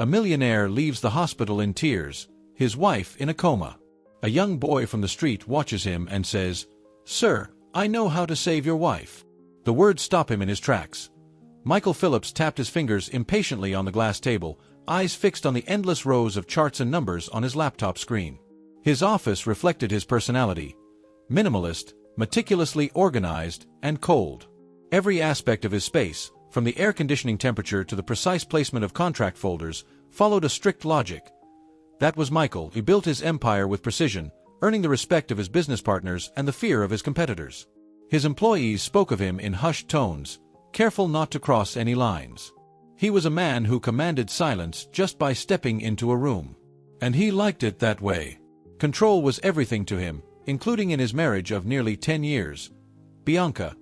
A millionaire leaves the hospital in tears, his wife in a coma. A young boy from the street watches him and says, "Sir, I know how to save your wife." The words stop him in his tracks. Michael Phillips tapped his fingers impatiently on the glass table, eyes fixed on the endless rows of charts and numbers on his laptop screen. His office reflected his personality: minimalist, meticulously organized, and cold. Every aspect of his space, from the air conditioning temperature to the precise placement of contract folders, followed a strict logic. That was Michael. He built his empire with precision, earning the respect of his business partners and the fear of his competitors. His employees spoke of him in hushed tones, careful not to cross any lines. He was a man who commanded silence just by stepping into a room. And he liked it that way. Control was everything to him, including in his marriage of nearly 10 years. Bianca.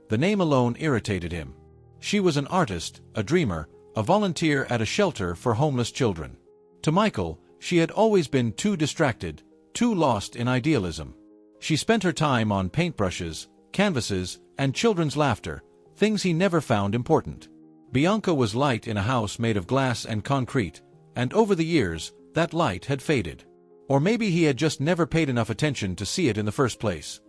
The name alone irritated him. She was an artist, a dreamer, a volunteer at a shelter for homeless children. To Michael, she had always been too distracted, too lost in idealism. She spent her time on paintbrushes, canvases, and children's laughter, things he never found important. Bianca was light in a house made of glass and concrete, and over the years, that light had faded. Or maybe he had just never paid enough attention to see it in the first place.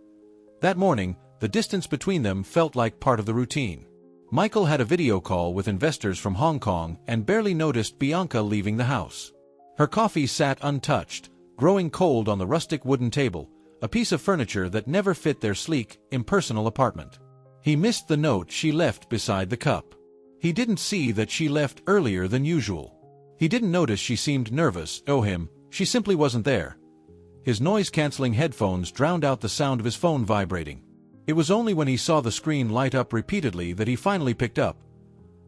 That morning, the distance between them felt like part of the routine. Michael had a video call with investors from Hong Kong and barely noticed Bianca leaving the house. Her coffee sat untouched, growing cold on the rustic wooden table, a piece of furniture that never fit their sleek, impersonal apartment. He missed the note she left beside the cup. He didn't see that she left earlier than usual. He didn't notice she seemed nervous. She simply wasn't there. His noise-canceling headphones drowned out the sound of his phone vibrating. It was only when he saw the screen light up repeatedly that he finally picked up.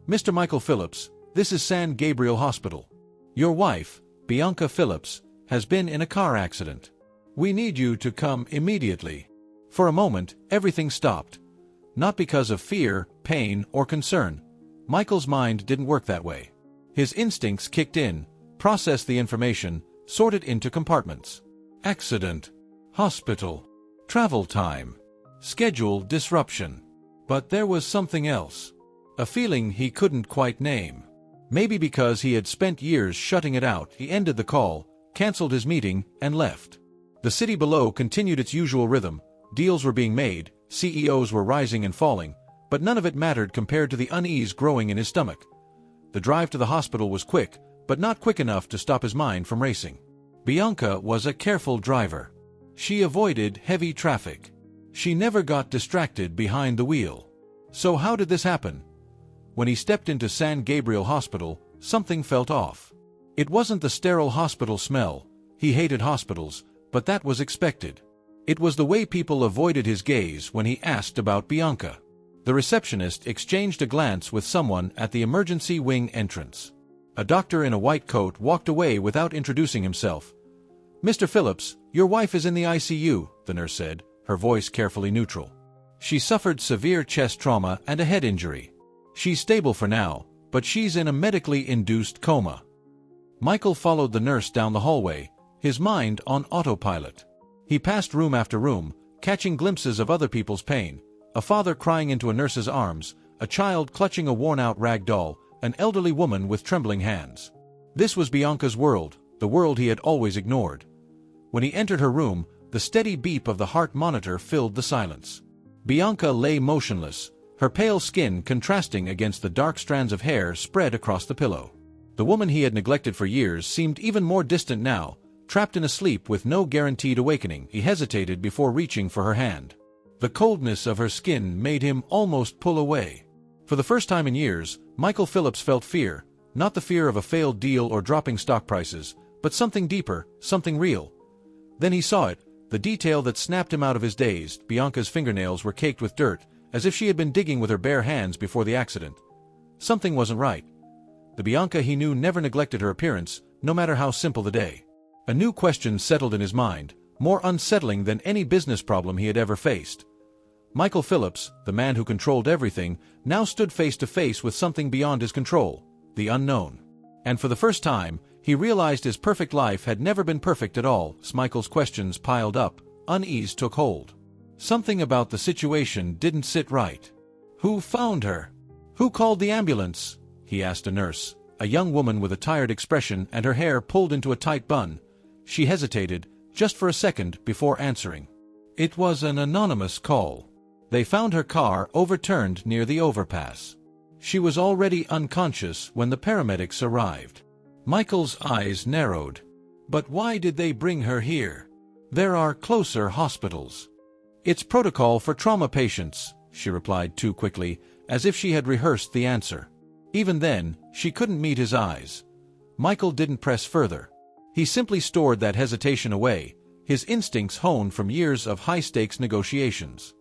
"Mr. Michael Phillips, this is San Gabriel Hospital. Your wife, Bianca Phillips, has been in a car accident. We need you to come immediately." For a moment, everything stopped. Not because of fear, pain, or concern. Michael's mind didn't work that way. His instincts kicked in, processed the information, sorted into compartments. Accident. Hospital. Travel time. Schedule disruption. But there was something else. A feeling he couldn't quite name. Maybe because he had spent years shutting it out, he ended the call, canceled his meeting, and left. The city below continued its usual rhythm. Deals were being made, CEOs were rising and falling, but none of it mattered compared to the unease growing in his stomach. The drive to the hospital was quick, but not quick enough to stop his mind from racing. Bianca was a careful driver. She avoided heavy traffic. She never got distracted behind the wheel. So how did this happen? When he stepped into San Gabriel Hospital, something felt off. It wasn't the sterile hospital smell. He hated hospitals, but that was expected. It was the way people avoided his gaze when he asked about Bianca. The receptionist exchanged a glance with someone at the emergency wing entrance. A doctor in a white coat walked away without introducing himself. "Mr. Phillips, your wife is in the ICU," the nurse said, her voice carefully neutral. "She suffered severe chest trauma and a head injury. She's stable for now, but she's in a medically induced coma." Michael followed the nurse down the hallway, his mind on autopilot. He passed room after room, catching glimpses of other people's pain. A father crying into a nurse's arms, a child clutching a worn-out rag doll, an elderly woman with trembling hands. This was Bianca's world, the world he had always ignored. When he entered her room, the steady beep of the heart monitor filled the silence. Bianca lay motionless, her pale skin contrasting against the dark strands of hair spread across the pillow. The woman he had neglected for years seemed even more distant now, trapped in a sleep with no guaranteed awakening. He hesitated before reaching for her hand. The coldness of her skin made him almost pull away. For the first time in years, Michael Phillips felt fear, not the fear of a failed deal or dropping stock prices, but something deeper, something real. Then he saw it, the detail that snapped him out of his daze. Bianca's fingernails were caked with dirt, as if she had been digging with her bare hands before the accident. Something wasn't right. The Bianca he knew never neglected her appearance, no matter how simple the day. A new question settled in his mind, more unsettling than any business problem he had ever faced. Michael Phillips, the man who controlled everything, now stood face to face with something beyond his control, the unknown. And for the first time, he realized his perfect life had never been perfect at all. As Michael's questions piled up, unease took hold. Something about the situation didn't sit right. "Who found her? Who called the ambulance?" he asked a nurse, a young woman with a tired expression and her hair pulled into a tight bun. She hesitated, just for a second, before answering. It was an anonymous call. They found her car overturned near the overpass. She was already unconscious when the paramedics arrived. Michael's eyes narrowed. But why did they bring her here? There are closer hospitals. It's protocol for trauma patients, she replied too quickly, as if she had rehearsed the answer. Even then, she couldn't meet his eyes. Michael didn't press further. He simply stored that hesitation away, his instincts honed from years of high-stakes negotiations.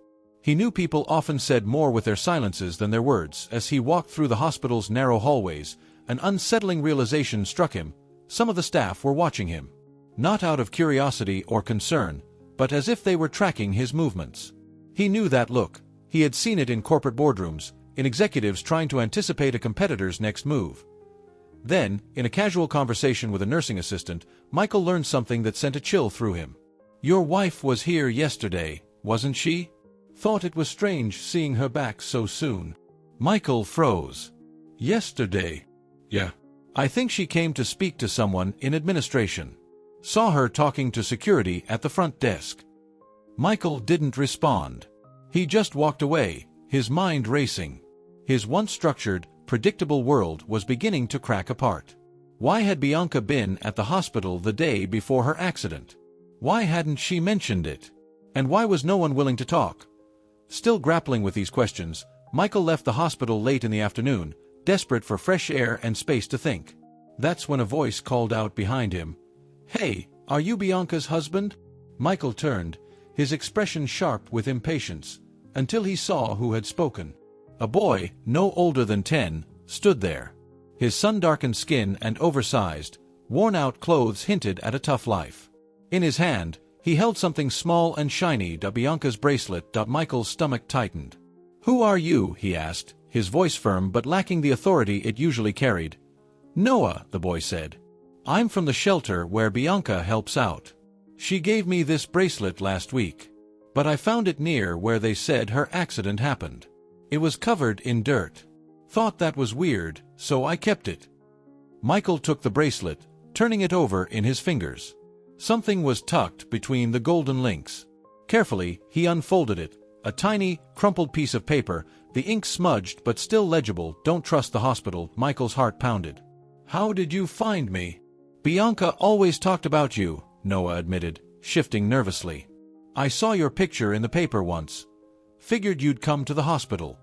He knew people often said more with their silences than their words. As he walked through the hospital's narrow hallways, an unsettling realization struck him. Some of the staff were watching him. Not out of curiosity or concern, but as if they were tracking his movements. He knew that look. He had seen it in corporate boardrooms, in executives trying to anticipate a competitor's next move. Then, in a casual conversation with a nursing assistant, Michael learned something that sent a chill through him. "Your wife was here yesterday, wasn't she? Thought it was strange seeing her back so soon." Michael froze. "Yesterday? Yeah. I think she came to speak to someone in administration. Saw her talking to security at the front desk." Michael didn't respond. He just walked away, his mind racing. His once structured, predictable world was beginning to crack apart. Why had Bianca been at the hospital the day before her accident? Why hadn't she mentioned it? And why was no one willing to talk? Still grappling with these questions, Michael left the hospital late in the afternoon, desperate for fresh air and space to think. That's when a voice called out behind him. "Hey, are you Bianca's husband?" Michael turned, his expression sharp with impatience, until he saw who had spoken. A boy, no older than 10, stood there. His sun-darkened skin and oversized, worn-out clothes hinted at a tough life. In his hand, he held something small and shiny. Bianca's bracelet. Michael's stomach tightened. "Who are you?" he asked, his voice firm but lacking the authority it usually carried. "Noah," the boy said. "I'm from the shelter where Bianca helps out. She gave me this bracelet last week. But I found it near where they said her accident happened. It was covered in dirt. Thought that was weird, so I kept it." Michael took the bracelet, turning it over in his fingers. Something was tucked between the golden links. Carefully, he unfolded it, a tiny, crumpled piece of paper, the ink smudged but still legible. "Don't trust the hospital." Michael's heart pounded. "How did you find me?" "Bianca always talked about you," Noah admitted, shifting nervously. "I saw your picture in the paper once. Figured you'd come to the hospital."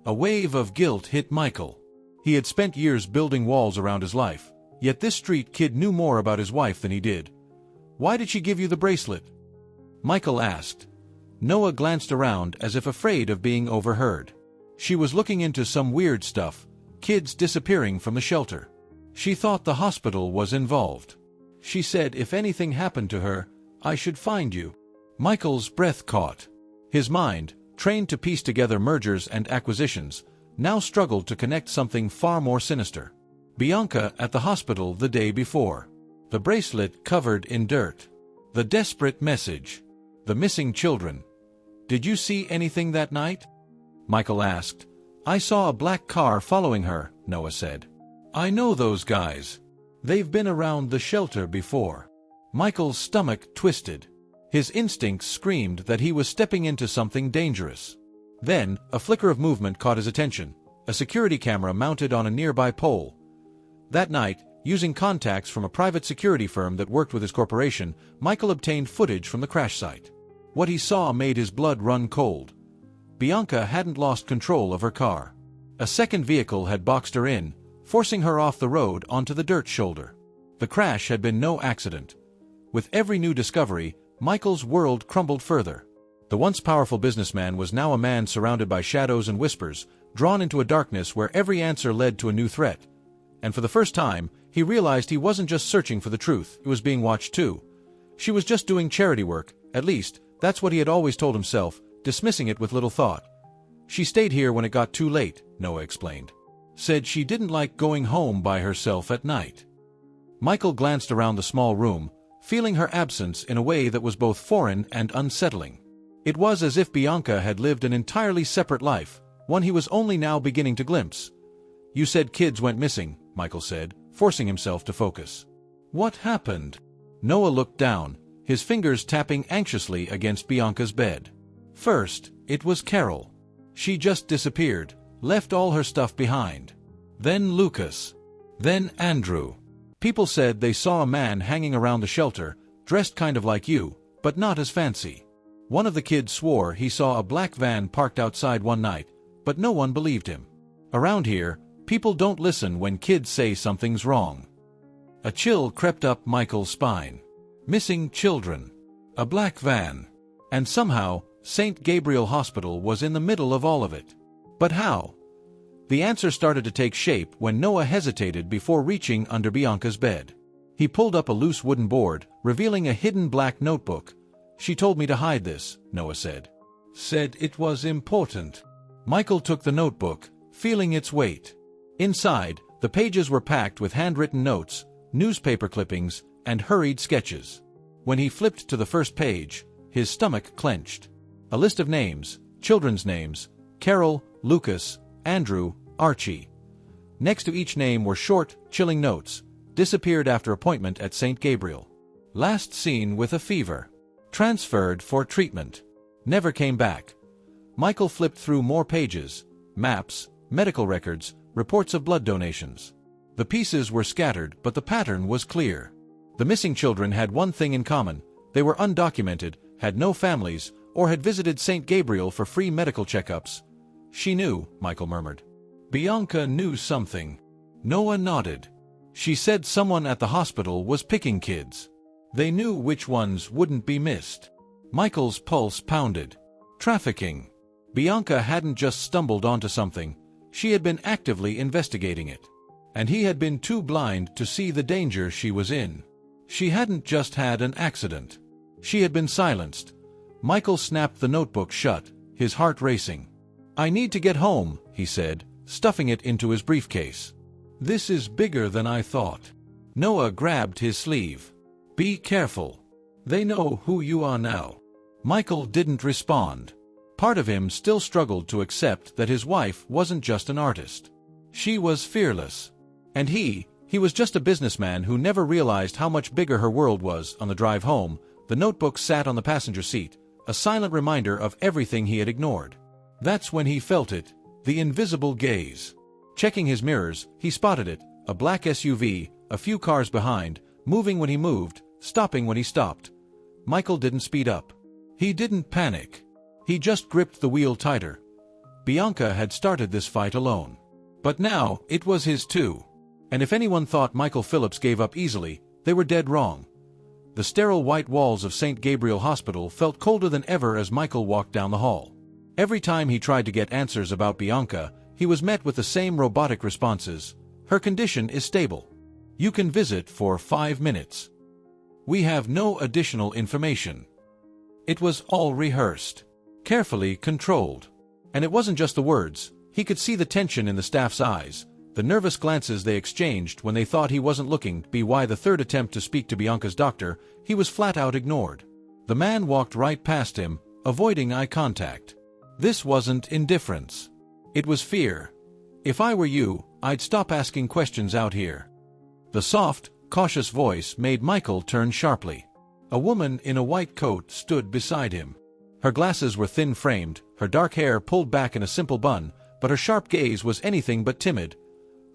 A wave of guilt hit Michael. He had spent years building walls around his life, yet this street kid knew more about his wife than he did. "Why did she give you the bracelet?" Michael asked. Noah glanced around as if afraid of being overheard. "She was looking into some weird stuff, kids disappearing from the shelter. She thought the hospital was involved. She said if anything happened to her, I should find you." Michael's breath caught. His mind, trained to piece together mergers and acquisitions, now struggled to connect something far more sinister. Bianca at the hospital the day before. The bracelet covered in dirt. The desperate message. The missing children. "Did you see anything that night?" Michael asked. "I saw a black car following her," Noah said. "I know those guys. They've been around the shelter before." Michael's stomach twisted. His instincts screamed that he was stepping into something dangerous. Then, a flicker of movement caught his attention, a security camera mounted on a nearby pole. That night, using contacts from a private security firm that worked with his corporation, Michael obtained footage from the crash site. What he saw made his blood run cold. Bianca hadn't lost control of her car. A second vehicle had boxed her in, forcing her off the road onto the dirt shoulder. The crash had been no accident. With every new discovery, Michael's world crumbled further. The once powerful businessman was now a man surrounded by shadows and whispers, drawn into a darkness where every answer led to a new threat. And for the first time, he realized he wasn't just searching for the truth, he was being watched too. She was just doing charity work, at least, that's what he had always told himself, dismissing it with little thought. "She stayed here when it got too late," Noah explained. "Said she didn't like going home by herself at night." Michael glanced around the small room, feeling her absence in a way that was both foreign and unsettling. It was as if Bianca had lived an entirely separate life, one he was only now beginning to glimpse. "You said kids went missing," Michael said, forcing himself to focus. What happened? Noah looked down, his fingers tapping anxiously against Bianca's bed. First, it was Carol. She just disappeared, left all her stuff behind. Then Lucas. Then Andrew. People said they saw a man hanging around the shelter, dressed kind of like you, but not as fancy. One of the kids swore he saw a black van parked outside one night, but no one believed him. Around here, people don't listen when kids say something's wrong. A chill crept up Michael's spine. Missing children. A black van. And somehow, St. Gabriel Hospital was in the middle of all of it. But how? The answer started to take shape when Noah hesitated before reaching under Bianca's bed. He pulled up a loose wooden board, revealing a hidden black notebook. She told me to hide this, Noah said. Said it was important. Michael took the notebook, feeling its weight. Inside, the pages were packed with handwritten notes, newspaper clippings, and hurried sketches. When he flipped to the first page, his stomach clenched. A list of names, children's names, Carol, Lucas, Andrew, Archie. Next to each name were short, chilling notes. Disappeared after appointment at St. Gabriel. Last seen with a fever. Transferred for treatment. Never came back. Michael flipped through more pages. Maps, medical records, reports of blood donations. The pieces were scattered, but the pattern was clear. The missing children had one thing in common. They were undocumented, had no families, or had visited St. Gabriel for free medical checkups. She knew, Michael murmured. Bianca knew something. Noah nodded. She said someone at the hospital was picking kids. They knew which ones wouldn't be missed. Michael's pulse pounded. Trafficking. Bianca hadn't just stumbled onto something. She had been actively investigating it. And he had been too blind to see the danger she was in. She hadn't just had an accident. She had been silenced. Michael snapped the notebook shut, his heart racing. I need to get home, he said, stuffing it into his briefcase. This is bigger than I thought. Noah grabbed his sleeve. Be careful. They know who you are now. Michael didn't respond. Part of him still struggled to accept that his wife wasn't just an artist. She was fearless. And he was just a businessman who never realized how much bigger her world was. On the drive home, the notebook sat on the passenger seat, a silent reminder of everything he had ignored. That's when he felt it, the invisible gaze. Checking his mirrors, he spotted it, a black SUV, a few cars behind, moving when he moved, stopping when he stopped. Michael didn't speed up. He didn't panic. He just gripped the wheel tighter. Bianca had started this fight alone. But now, it was his too. And if anyone thought Michael Phillips gave up easily, they were dead wrong. The sterile white walls of St. Gabriel Hospital felt colder than ever as Michael walked down the hall. Every time he tried to get answers about Bianca, he was met with the same robotic responses. Her condition is stable. You can visit for 5 minutes. We have no additional information. It was all rehearsed, carefully controlled. And it wasn't just the words. He could see the tension in the staff's eyes, the nervous glances they exchanged when they thought he wasn't looking. By the third attempt to speak to Bianca's doctor, he was flat out ignored. The man walked right past him, avoiding eye contact. This wasn't indifference. It was fear. If I were you, I'd stop asking questions out here. The soft, cautious voice made Michael turn sharply. A woman in a white coat stood beside him. Her glasses were thin-framed, her dark hair pulled back in a simple bun, but her sharp gaze was anything but timid.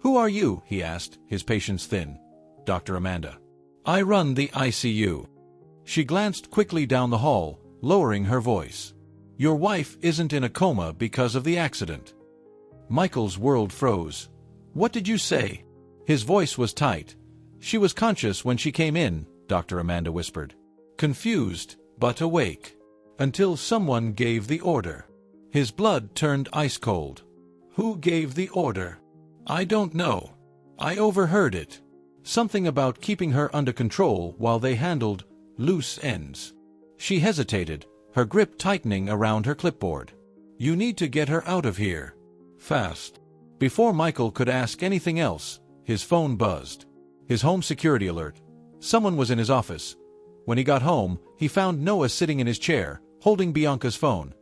Who are you? He asked, his patience thin. Dr. Amanda. I run the ICU. She glanced quickly down the hall, lowering her voice. Your wife isn't in a coma because of the accident. Michael's world froze. What did you say? His voice was tight. She was conscious when she came in, Dr. Amanda whispered. Confused, but awake. Until someone gave the order. His blood turned ice cold. Who gave the order? I don't know. I overheard it. Something about keeping her under control while they handled loose ends. She hesitated, her grip tightening around her clipboard. You need to get her out of here. Fast. Before Michael could ask anything else, his phone buzzed. His home security alert. Someone was in his office. When he got home, he found Noah sitting in his chair, holding Bianca's phone.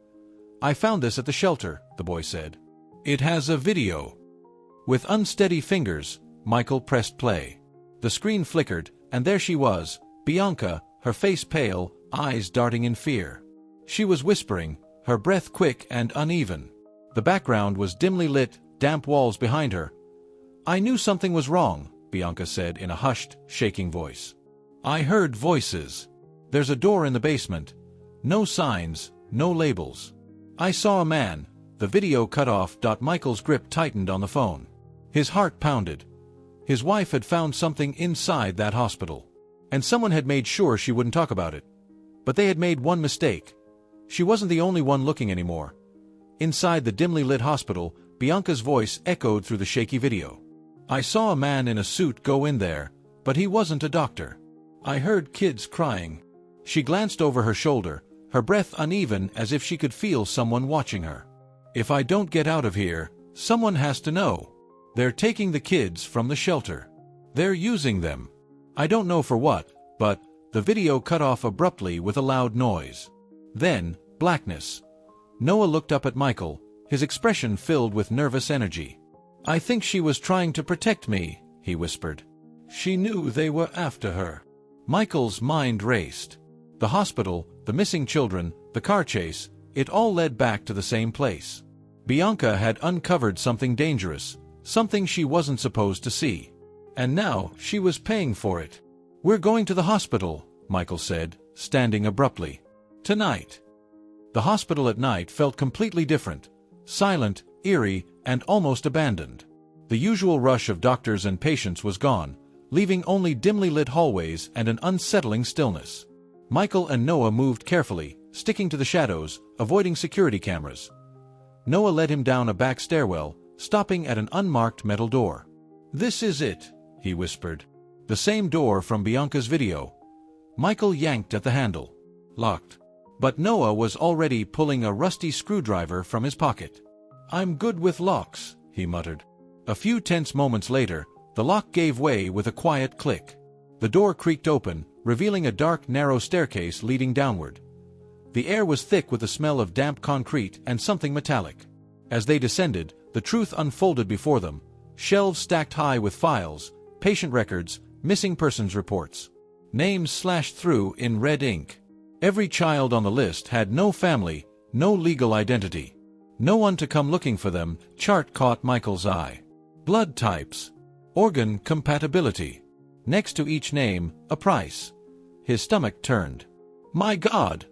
I found this at the shelter, the boy said. It has a video. With unsteady fingers, Michael pressed play. The screen flickered, and there she was, Bianca, her face pale, eyes darting in fear. She was whispering, her breath quick and uneven. The background was dimly lit, damp walls behind her. "I knew something was wrong," Bianca said in a hushed, shaking voice. "I heard voices. There's a door in the basement. No signs, no labels. I saw a man." The video cut off. Michael's grip tightened on the phone. His heart pounded. His wife had found something inside that hospital. And someone had made sure she wouldn't talk about it. But they had made one mistake. She wasn't the only one looking anymore. Inside the dimly lit hospital, Bianca's voice echoed through the shaky video. "I saw a man in a suit go in there, but he wasn't a doctor. I heard kids crying." She glanced over her shoulder, her breath uneven as if she could feel someone watching her. "If I don't get out of here, someone has to know. They're taking the kids from the shelter. They're using them. I don't know for what, but..." The video cut off abruptly with a loud noise. Then, blackness. Noah looked up at Michael, his expression filled with nervous energy. "I think she was trying to protect me," he whispered. "She knew they were after her." Michael's mind raced. The hospital, the missing children, the car chase, it all led back to the same place. Bianca had uncovered something dangerous, something she wasn't supposed to see. And now she was paying for it. "We're going to the hospital," Michael said, standing abruptly. "Tonight." The hospital at night felt completely different, silent, eerie, and almost abandoned. The usual rush of doctors and patients was gone, leaving only dimly lit hallways and an unsettling stillness. Michael and Noah moved carefully, sticking to the shadows, avoiding security cameras. Noah led him down a back stairwell, stopping at an unmarked metal door. "This is it," he whispered. The same door from Bianca's video. Michael yanked at the handle. Locked. But Noah was already pulling a rusty screwdriver from his pocket. "I'm good with locks," he muttered. A few tense moments later, the lock gave way with a quiet click. The door creaked open, revealing a dark, narrow staircase leading downward. The air was thick with the smell of damp concrete and something metallic. As they descended, the truth unfolded before them. Shelves stacked high with files, patient records, missing persons reports. Names slashed through in red ink. Every child on the list had no family, no legal identity. No one to come looking for them. Chart caught Michael's eye. Blood types. Organ compatibility. Next to each name, a price. His stomach turned. "My God!"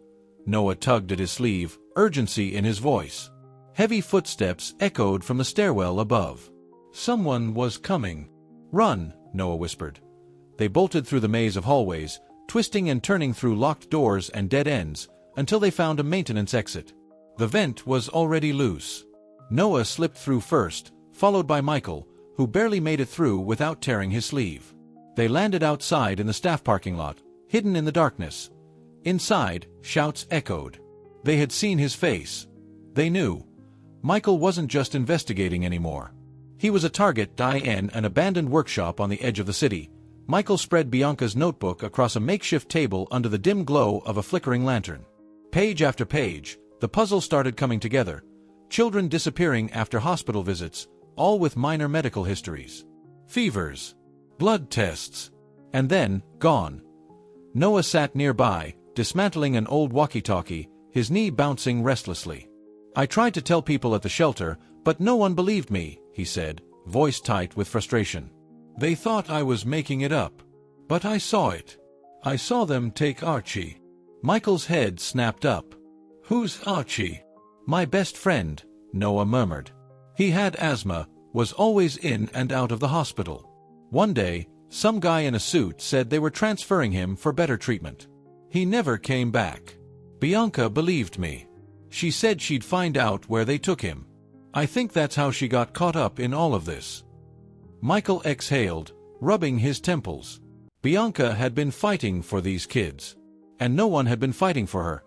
Noah tugged at his sleeve, urgency in his voice. Heavy footsteps echoed from the stairwell above. Someone was coming. "Run," Noah whispered. They bolted through the maze of hallways, twisting and turning through locked doors and dead ends, until they found a maintenance exit. The vent was already loose. Noah slipped through first, followed by Michael, who barely made it through without tearing his sleeve. They landed outside in the staff parking lot, hidden in the darkness. Inside, shouts echoed. They had seen his face. They knew. Michael wasn't just investigating anymore. He was a target. In an abandoned workshop on the edge of the city, Michael spread Bianca's notebook across a makeshift table under the dim glow of a flickering lantern. Page after page, the puzzle started coming together. Children disappearing after hospital visits, all with minor medical histories. Fevers. Blood tests. And then, gone. Noah sat nearby, dismantling an old walkie-talkie, his knee bouncing restlessly. "I tried to tell people at the shelter, but no one believed me," he said, voice tight with frustration. "They thought I was making it up. But I saw it. I saw them take Archie." Michael's head snapped up. "Who's Archie?" "My best friend," Noah murmured. "He had asthma, was always in and out of the hospital. One day, some guy in a suit said they were transferring him for better treatment. He never came back. Bianca believed me. She said she'd find out where they took him. I think that's how she got caught up in all of this." Michael exhaled, rubbing his temples. Bianca had been fighting for these kids. And no one had been fighting for her.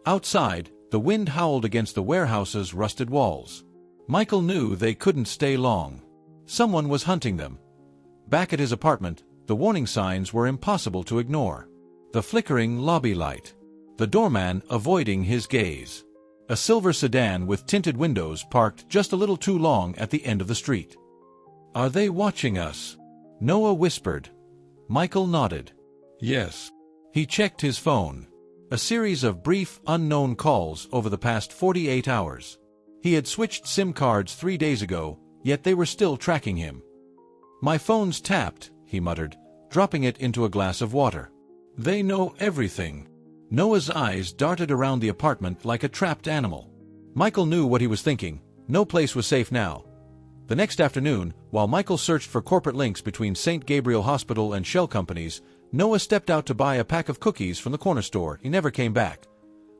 Outside, the wind howled against the warehouse's rusted walls. Michael knew they couldn't stay long. Someone was hunting them. Back at his apartment, the warning signs were impossible to ignore. The flickering lobby light. The doorman avoiding his gaze. A silver sedan with tinted windows parked just a little too long at the end of the street. Are they watching us? Noah whispered. Michael nodded. Yes. He checked his phone. A series of brief, unknown calls over the past 48 hours. He had switched SIM cards 3 days ago, yet they were still tracking him. My phone's tapped, he muttered, dropping it into a glass of water. They know everything. Noah's eyes darted around the apartment like a trapped animal. Michael knew what he was thinking. No place was safe now. The next afternoon, while Michael searched for corporate links between St. Gabriel Hospital and shell companies, Noah stepped out to buy a pack of cookies from the corner store. He never came back.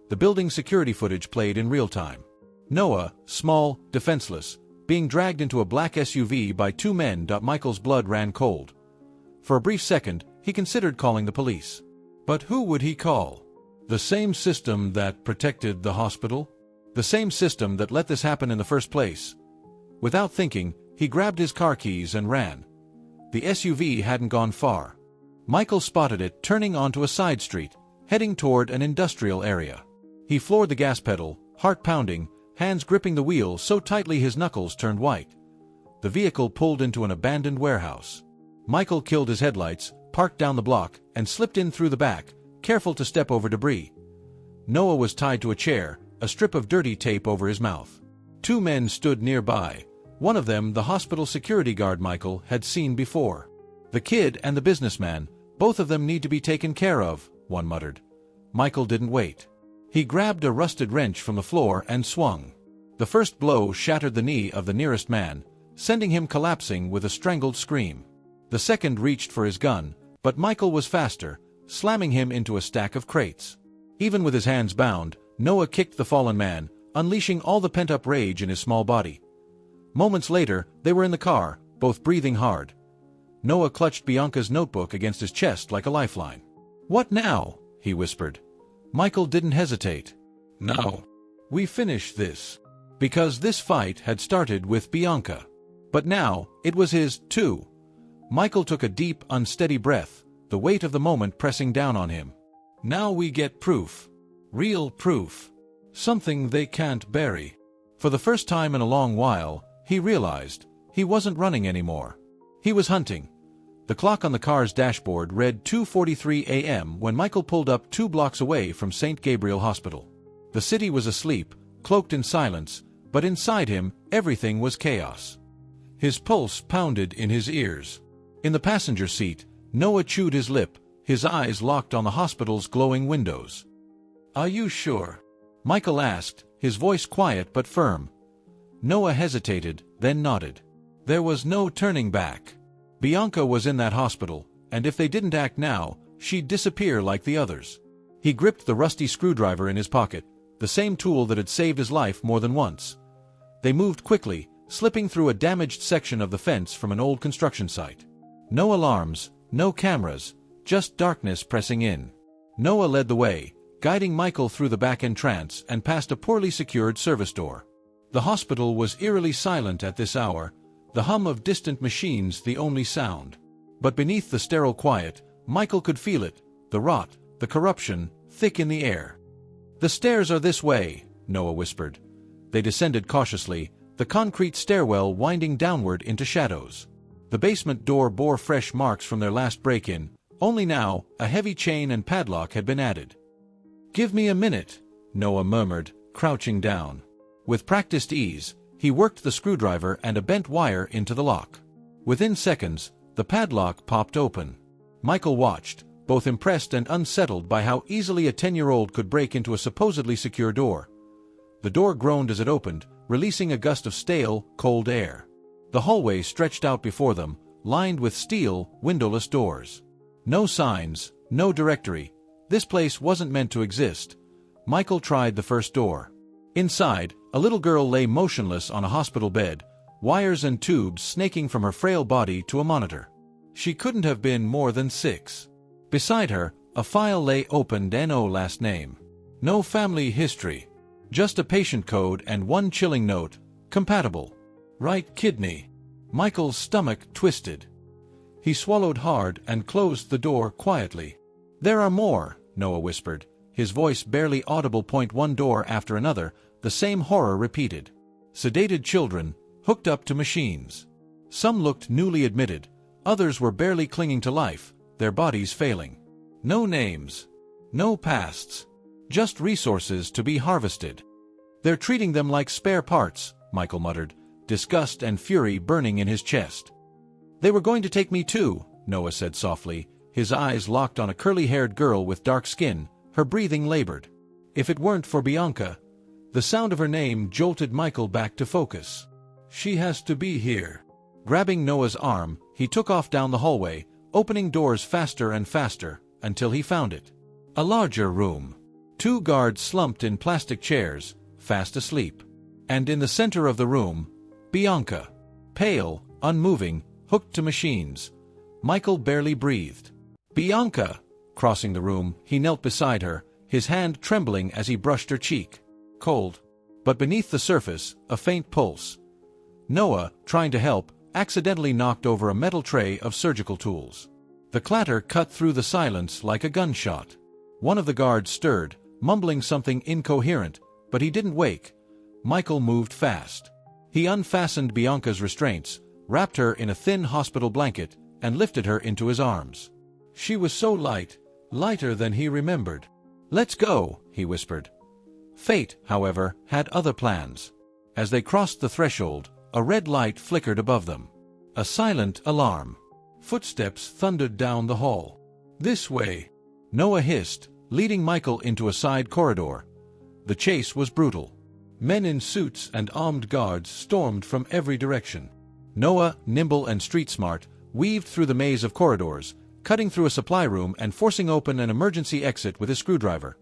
The building's security footage played in real time. Noah, small, defenseless, being dragged into a black SUV by 2 men. Michael's blood ran cold. For a brief second, he considered calling the police. But who would he call? The same system that protected the hospital? The same system that let this happen in the first place. Without thinking, he grabbed his car keys and ran. The SUV hadn't gone far. Michael spotted it turning onto a side street, heading toward an industrial area. He floored the gas pedal, heart pounding, hands gripping the wheel so tightly his knuckles turned white. The vehicle pulled into an abandoned warehouse. Michael killed his headlights, parked down the block, and slipped in through the back, careful to step over debris. Noah was tied to a chair, a strip of dirty tape over his mouth. 2 men stood nearby. One of them the hospital security guard Michael had seen before. The kid and the businessman, both of them need to be taken care of, one muttered. Michael didn't wait. He grabbed a rusted wrench from the floor and swung. The first blow shattered the knee of the nearest man, sending him collapsing with a strangled scream. The second reached for his gun, but Michael was faster, slamming him into a stack of crates. Even with his hands bound, Noah kicked the fallen man, unleashing all the pent-up rage in his small body. Moments later, they were in the car, both breathing hard. Noah clutched Bianca's notebook against his chest like a lifeline. "What now?" he whispered. Michael didn't hesitate. "No. We finish this." Because this fight had started with Bianca. But now, it was his, too. Michael took a deep, unsteady breath, the weight of the moment pressing down on him. Now we get proof. Real proof. Something they can't bury. For the first time in a long while, he realized he wasn't running anymore. He was hunting. The clock on the car's dashboard read 2:43 a.m. when Michael pulled up 2 blocks away from St. Gabriel Hospital. The city was asleep, cloaked in silence, but inside him, everything was chaos. His pulse pounded in his ears. In the passenger seat, Noah chewed his lip, his eyes locked on the hospital's glowing windows. "Are you sure?" Michael asked, his voice quiet but firm. Noah hesitated, then nodded. There was no turning back. Bianca was in that hospital, and if they didn't act now, she'd disappear like the others. He gripped the rusty screwdriver in his pocket, the same tool that had saved his life more than once. They moved quickly, slipping through a damaged section of the fence from an old construction site. No alarms, no cameras, just darkness pressing in. Noah led the way, guiding Michael through the back entrance and past a poorly secured service door. The hospital was eerily silent at this hour, the hum of distant machines the only sound. But beneath the sterile quiet, Michael could feel it, the rot, the corruption, thick in the air. "The stairs are this way," Noah whispered. They descended cautiously, the concrete stairwell winding downward into shadows. The basement door bore fresh marks from their last break-in, only now a heavy chain and padlock had been added. "Give me a minute," Noah murmured, crouching down. With practiced ease, he worked the screwdriver and a bent wire into the lock. Within seconds, the padlock popped open. Michael watched, both impressed and unsettled by how easily a 10-year-old could break into a supposedly secure door. The door groaned as it opened, releasing a gust of stale, cold air. The hallway stretched out before them, lined with steel, windowless doors. No signs, no directory. This place wasn't meant to exist. Michael tried the first door. Inside, a little girl lay motionless on a hospital bed, wires and tubes snaking from her frail body to a monitor. She couldn't have been more than 6. Beside her, a file lay opened. No last name. No family history. Just a patient code and one chilling note, compatible. Right kidney. Michael's stomach twisted. He swallowed hard and closed the door quietly. "There are more," Noah whispered, his voice barely audible. One door after another, the same horror repeated. Sedated children, hooked up to machines. Some looked newly admitted, others were barely clinging to life, their bodies failing. No names. No pasts. Just resources to be harvested. "They're treating them like spare parts," Michael muttered, disgust and fury burning in his chest. "They were going to take me too," Noah said softly, his eyes locked on a curly-haired girl with dark skin, her breathing labored. If it weren't for Bianca, the sound of her name jolted Michael back to focus. "She has to be here." Grabbing Noah's arm, he took off down the hallway, opening doors faster and faster, until he found it. A larger room. 2 guards slumped in plastic chairs, fast asleep. And in the center of the room, Bianca. Pale, unmoving, hooked to machines. Michael barely breathed. "Bianca!" Crossing the room, he knelt beside her, his hand trembling as he brushed her cheek. Cold. But beneath the surface, a faint pulse. Noah, trying to help, accidentally knocked over a metal tray of surgical tools. The clatter cut through the silence like a gunshot. One of the guards stirred, mumbling something incoherent, but he didn't wake. Michael moved fast. He unfastened Bianca's restraints, wrapped her in a thin hospital blanket, and lifted her into his arms. She was so light, lighter than he remembered. "Let's go," he whispered. Fate, however, had other plans. As they crossed the threshold, a red light flickered above them. A silent alarm. Footsteps thundered down the hall. "This way," Noah hissed, leading Michael into a side corridor. The chase was brutal. Men in suits and armed guards stormed from every direction. Noah, nimble and street-smart, weaved through the maze of corridors, cutting through a supply room and forcing open an emergency exit with his screwdriver.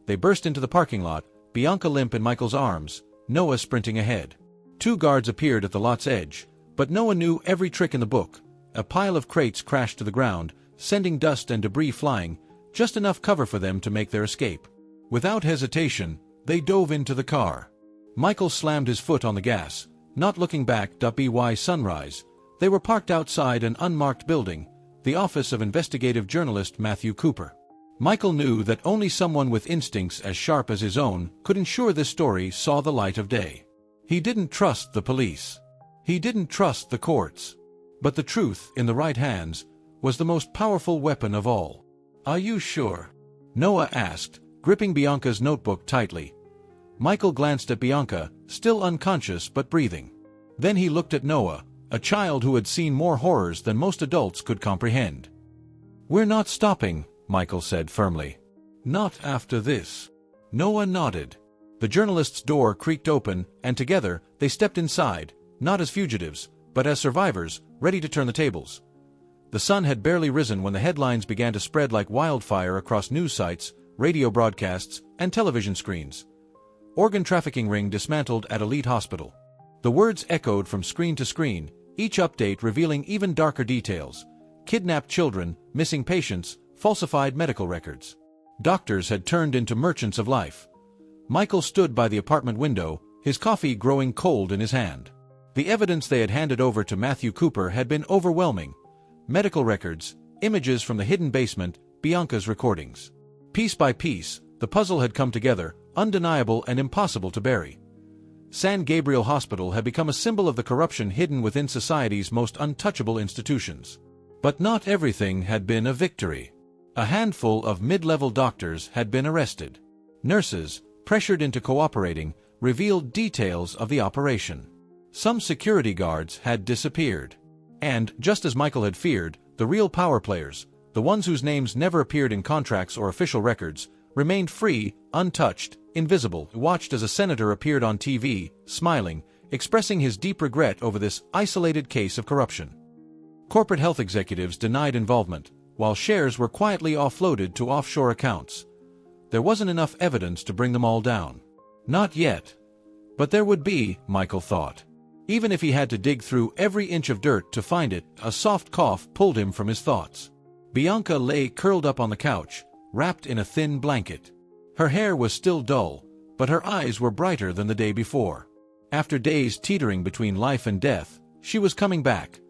They burst into the parking lot, Bianca limp in Michael's arms, Noah sprinting ahead. 2 guards appeared at the lot's edge, but Noah knew every trick in the book. A pile of crates crashed to the ground, sending dust and debris flying, just enough cover for them to make their escape. Without hesitation, they dove into the car. Michael slammed his foot on the gas, not looking back. By sunrise, they were parked outside an unmarked building, the office of investigative journalist Matthew Cooper. Michael knew that only someone with instincts as sharp as his own could ensure this story saw the light of day. He didn't trust the police. He didn't trust the courts. But the truth, in the right hands, was the most powerful weapon of all. "Are you sure?" Noah asked, gripping Bianca's notebook tightly. Michael glanced at Bianca, still unconscious but breathing. Then he looked at Noah, a child who had seen more horrors than most adults could comprehend. "We're not stopping," Michael said firmly. "Not after this." Noah nodded. The journalist's door creaked open, and together, they stepped inside, not as fugitives, but as survivors, ready to turn the tables. The sun had barely risen when the headlines began to spread like wildfire across news sites, radio broadcasts, and television screens. Organ trafficking ring dismantled at elite hospital. The words echoed from screen to screen, each update revealing even darker details. Kidnapped children, missing patients, falsified medical records. Doctors had turned into merchants of life. Michael stood by the apartment window, his coffee growing cold in his hand. The evidence they had handed over to Matthew Cooper had been overwhelming. Medical records, images from the hidden basement, Bianca's recordings. Piece by piece, the puzzle had come together, undeniable and impossible to bury. San Gabriel Hospital had become a symbol of the corruption hidden within society's most untouchable institutions. But not everything had been a victory. A handful of mid-level doctors had been arrested. Nurses, pressured into cooperating, revealed details of the operation. Some security guards had disappeared. And, just as Michael had feared, the real power players, the ones whose names never appeared in contracts or official records, remained free, untouched, invisible. Watched as a senator appeared on TV, smiling, expressing his deep regret over this isolated case of corruption. Corporate health executives denied involvement, while shares were quietly offloaded to offshore accounts. There wasn't enough evidence to bring them all down. Not yet. But there would be, Michael thought. Even if he had to dig through every inch of dirt to find it, a soft cough pulled him from his thoughts. Bianca lay curled up on the couch, wrapped in a thin blanket. Her hair was still dull, but her eyes were brighter than the day before. After days teetering between life and death, she was coming back.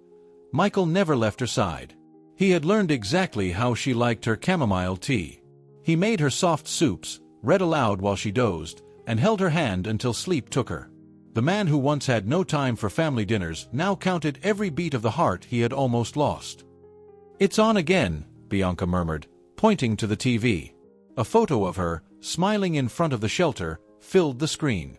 Michael never left her side. He had learned exactly how she liked her chamomile tea. He made her soft soups, read aloud while she dozed, and held her hand until sleep took her. The man who once had no time for family dinners now counted every beat of the heart he had almost lost. "It's on again," Bianca murmured, pointing to the TV. A photo of her, smiling in front of the shelter, filled the screen.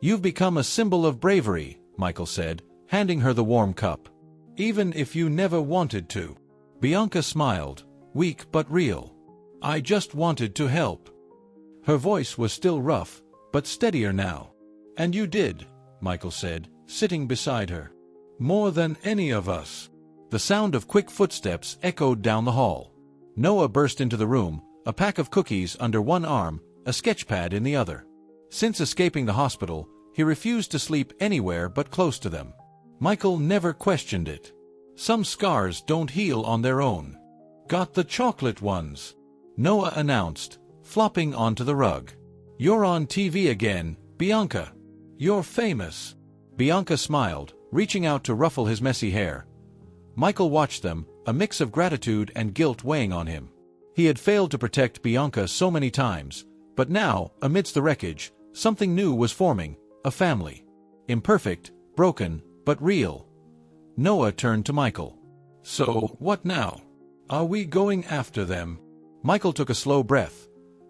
"You've become a symbol of bravery," Michael said, handing her the warm cup. "Even if you never wanted to." Bianca smiled, weak but real. "I just wanted to help." Her voice was still rough, but steadier now. "And you did," Michael said, sitting beside her. "More than any of us." The sound of quick footsteps echoed down the hall. Noah burst into the room, a pack of cookies under one arm, a sketchpad in the other. Since escaping the hospital, he refused to sleep anywhere but close to them. Michael never questioned it. Some scars don't heal on their own. "Got the chocolate ones," Noah announced, flopping onto the rug. "You're on TV again, Bianca. You're famous." Bianca smiled, reaching out to ruffle his messy hair. Michael watched them, a mix of gratitude and guilt weighing on him. He had failed to protect Bianca so many times, but now, amidst the wreckage, something new was forming, a family. Imperfect, broken, but real. Noah turned to Michael. "So, what now? Are we going after them?" Michael took a slow breath.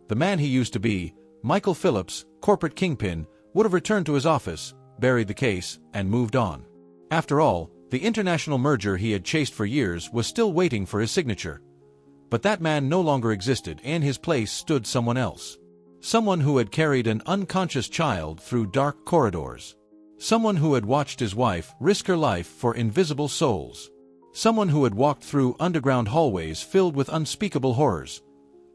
The man he used to be, Michael Phillips, corporate kingpin, would have returned to his office, buried the case, and moved on. After all, the international merger he had chased for years was still waiting for his signature. But that man no longer existed, and in his place stood someone else. Someone who had carried an unconscious child through dark corridors. Someone who had watched his wife risk her life for invisible souls. Someone who had walked through underground hallways filled with unspeakable horrors.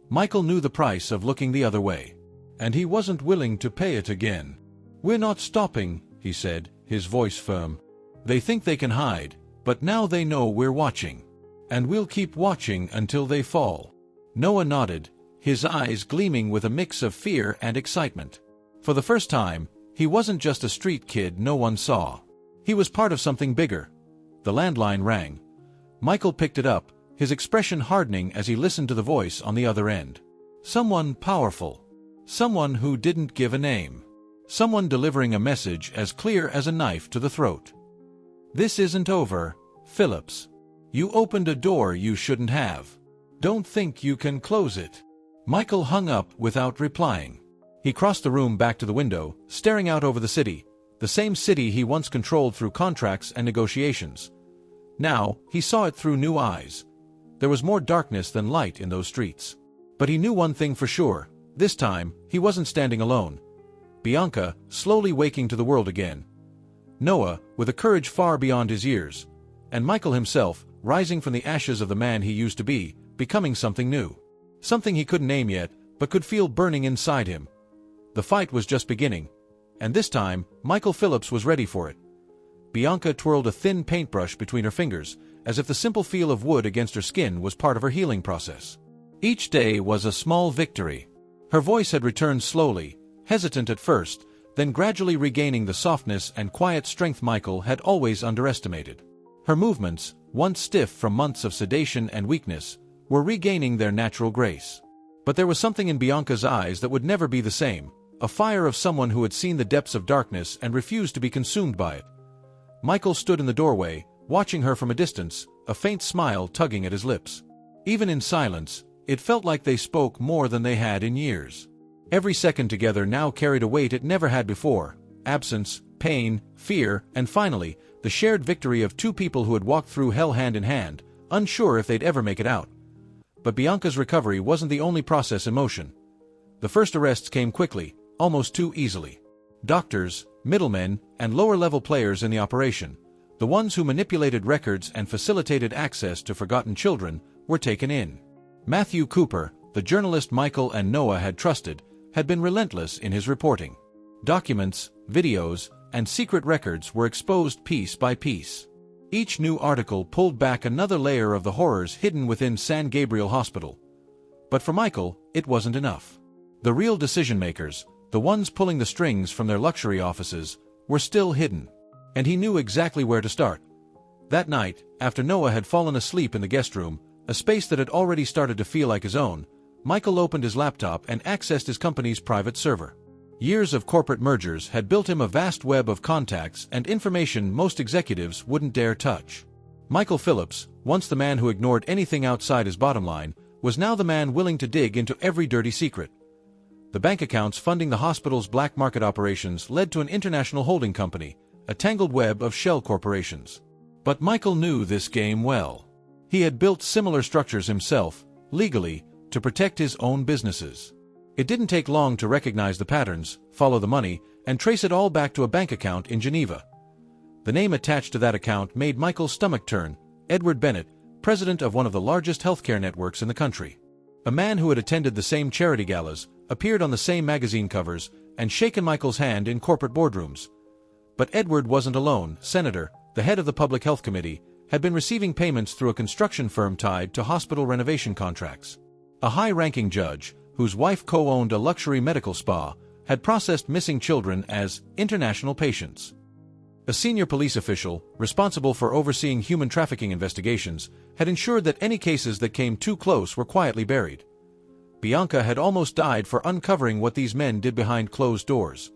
Michael knew the price of looking the other way. And he wasn't willing to pay it again. "We're not stopping," he said, his voice firm. "They think they can hide, but now they know we're watching. And we'll keep watching until they fall." Noah nodded, his eyes gleaming with a mix of fear and excitement. For the first time, he wasn't just a street kid no one saw. He was part of something bigger. The landline rang. Michael picked it up, his expression hardening as he listened to the voice on the other end. Someone powerful. Someone who didn't give a name. Someone delivering a message as clear as a knife to the throat. "This isn't over, Phillips. You opened a door you shouldn't have. Don't think you can close it." Michael hung up without replying. He crossed the room back to the window, staring out over the city, the same city he once controlled through contracts and negotiations. Now, he saw it through new eyes. There was more darkness than light in those streets. But he knew one thing for sure. This time, he wasn't standing alone. Bianca, slowly waking to the world again. Noah, with a courage far beyond his years. And Michael himself, rising from the ashes of the man he used to be, becoming something new. Something he couldn't name yet, but could feel burning inside him. The fight was just beginning. And this time, Michael Phillips was ready for it. Bianca twirled a thin paintbrush between her fingers, as if the simple feel of wood against her skin was part of her healing process. Each day was a small victory. Her voice had returned slowly, hesitant at first, then gradually regaining the softness and quiet strength Michael had always underestimated. Her movements, once stiff from months of sedation and weakness, were regaining their natural grace. But there was something in Bianca's eyes that would never be the same, a fire of someone who had seen the depths of darkness and refused to be consumed by it. Michael stood in the doorway, watching her from a distance, a faint smile tugging at his lips. Even in silence, it felt like they spoke more than they had in years. Every second together now carried a weight it never had before: absence, pain, fear, and finally, the shared victory of two people who had walked through hell hand in hand, unsure if they'd ever make it out. But Bianca's recovery wasn't the only process in motion. The first arrests came quickly, almost too easily. Doctors, middlemen, and lower-level players in the operation, the ones who manipulated records and facilitated access to forgotten children, were taken in. Matthew Cooper, the journalist Michael and Noah had trusted, had been relentless in his reporting. Documents, videos, and secret records were exposed piece by piece. Each new article pulled back another layer of the horrors hidden within San Gabriel Hospital. But for Michael, it wasn't enough. The real decision-makers, the ones pulling the strings from their luxury offices, were still hidden. And he knew exactly where to start. That night, after Noah had fallen asleep in the guest room, a space that had already started to feel like his own, Michael opened his laptop and accessed his company's private server. Years of corporate mergers had built him a vast web of contacts and information most executives wouldn't dare touch. Michael Phillips, once the man who ignored anything outside his bottom line, was now the man willing to dig into every dirty secret. The bank accounts funding the hospital's black market operations led to an international holding company, a tangled web of shell corporations. But Michael knew this game well. He had built similar structures himself, legally, to protect his own businesses. It didn't take long to recognize the patterns, follow the money, and trace it all back to a bank account in Geneva. The name attached to that account made Michael's stomach turn: Edward Bennett, president of one of the largest healthcare networks in the country. A man who had attended the same charity galas, appeared on the same magazine covers, and shaken Michael's hand in corporate boardrooms. But Edward wasn't alone. Senator, the head of the Public Health Committee, had been receiving payments through a construction firm tied to hospital renovation contracts. A high-ranking judge, whose wife co-owned a luxury medical spa, had processed missing children as international patients. A senior police official, responsible for overseeing human trafficking investigations, had ensured that any cases that came too close were quietly buried. Bianca had almost died for uncovering what these men did behind closed doors.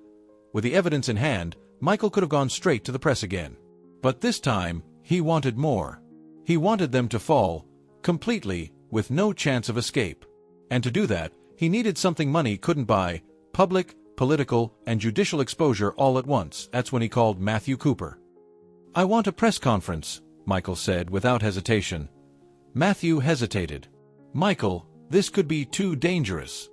With the evidence in hand, Michael could have gone straight to the press again. But this time, he wanted more. He wanted them to fall, completely, with no chance of escape. And to do that, he needed something money couldn't buy: public, political, and judicial exposure all at once. That's when he called Matthew Cooper. "I want a press conference," Michael said without hesitation. Matthew hesitated. "Michael, this could be too dangerous."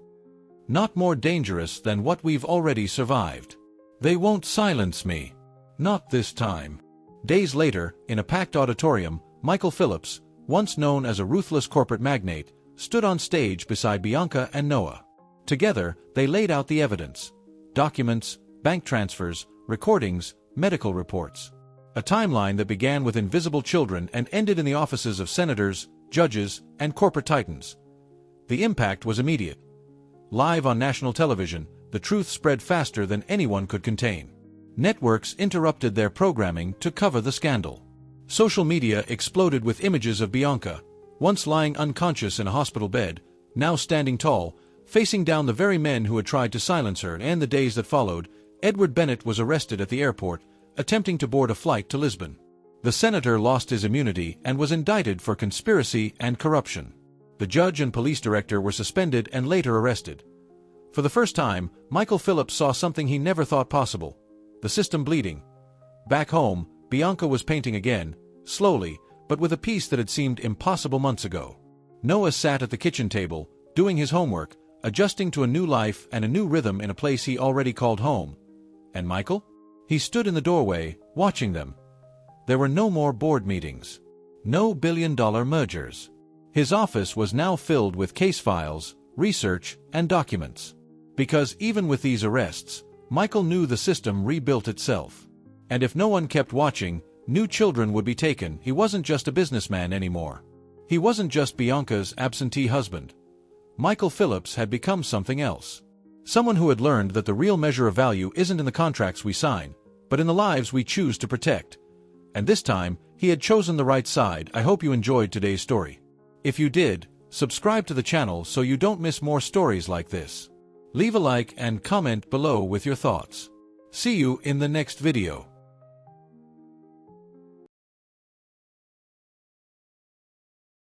"Not more dangerous than what we've already survived. They won't silence me. Not this time." Days later, in a packed auditorium, Michael Phillips, once known as a ruthless corporate magnate, stood on stage beside Bianca and Noah. Together, they laid out the evidence: documents, bank transfers, recordings, medical reports. A timeline that began with invisible children and ended in the offices of senators, judges, and corporate titans. The impact was immediate. Live on national television, the truth spread faster than anyone could contain. Networks interrupted their programming to cover the scandal. Social media exploded with images of Bianca, once lying unconscious in a hospital bed, now standing tall, facing down the very men who had tried to silence her. And the days that followed, Edward Bennett was arrested at the airport, attempting to board a flight to Lisbon. The senator lost his immunity and was indicted for conspiracy and corruption. The judge and police director were suspended and later arrested. For the first time, Michael Phillips saw something he never thought possible: the system bleeding. Back home, Bianca was painting again, slowly, but with a peace that had seemed impossible months ago. Noah sat at the kitchen table, doing his homework, adjusting to a new life and a new rhythm in a place he already called home. And Michael? He stood in the doorway, watching them. There were no more board meetings. No billion-dollar mergers. His office was now filled with case files, research, and documents. Because even with these arrests, Michael knew the system rebuilt itself. And if no one kept watching, new children would be taken. He wasn't just a businessman anymore. He wasn't just Bianca's absentee husband. Michael Phillips had become something else. Someone who had learned that the real measure of value isn't in the contracts we sign, but in the lives we choose to protect. And this time, he had chosen the right side. I hope you enjoyed today's story. If you did, subscribe to the channel so you don't miss more stories like this. Leave a like and comment below with your thoughts. See you in the next video.